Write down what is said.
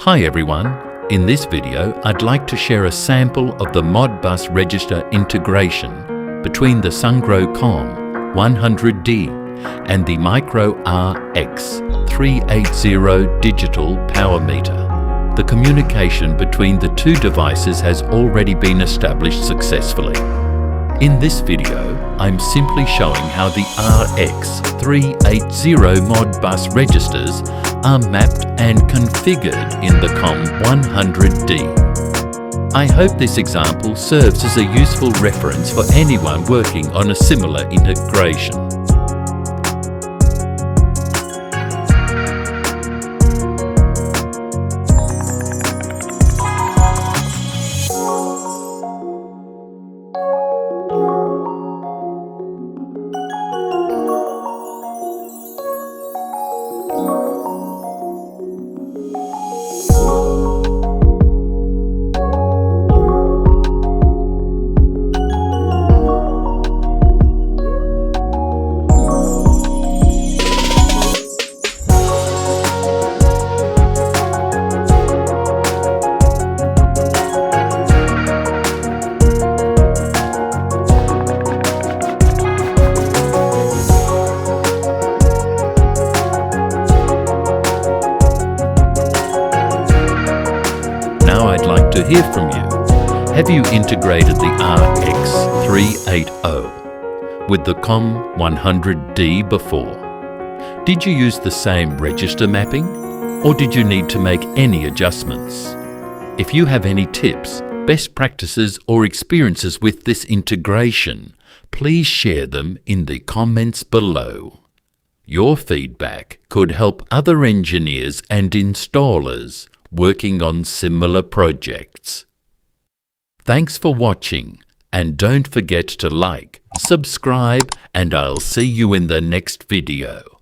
Hi everyone, in this video I'd like to share a sample of the Modbus register integration between the Sungrow COM100D and the Mikro RX380 digital power meter. The communication between the two devices has already been established successfully. In this video, I'm simply showing how the RX380 Modbus registers are mapped and configured in the COM100D. I hope this example serves as a useful reference for anyone working on a similar integration. Now I'd like to hear from you. Have you integrated the RX380 with the COM100D before? Did you use the same register mapping, or did you need to make any adjustments? If you have any tips, best practices or experiences with this integration, please share them in the comments below. Your feedback could help other engineers and installers working on similar projects. Thanks for watching, and don't forget to like, subscribe, and I'll see you in the next video.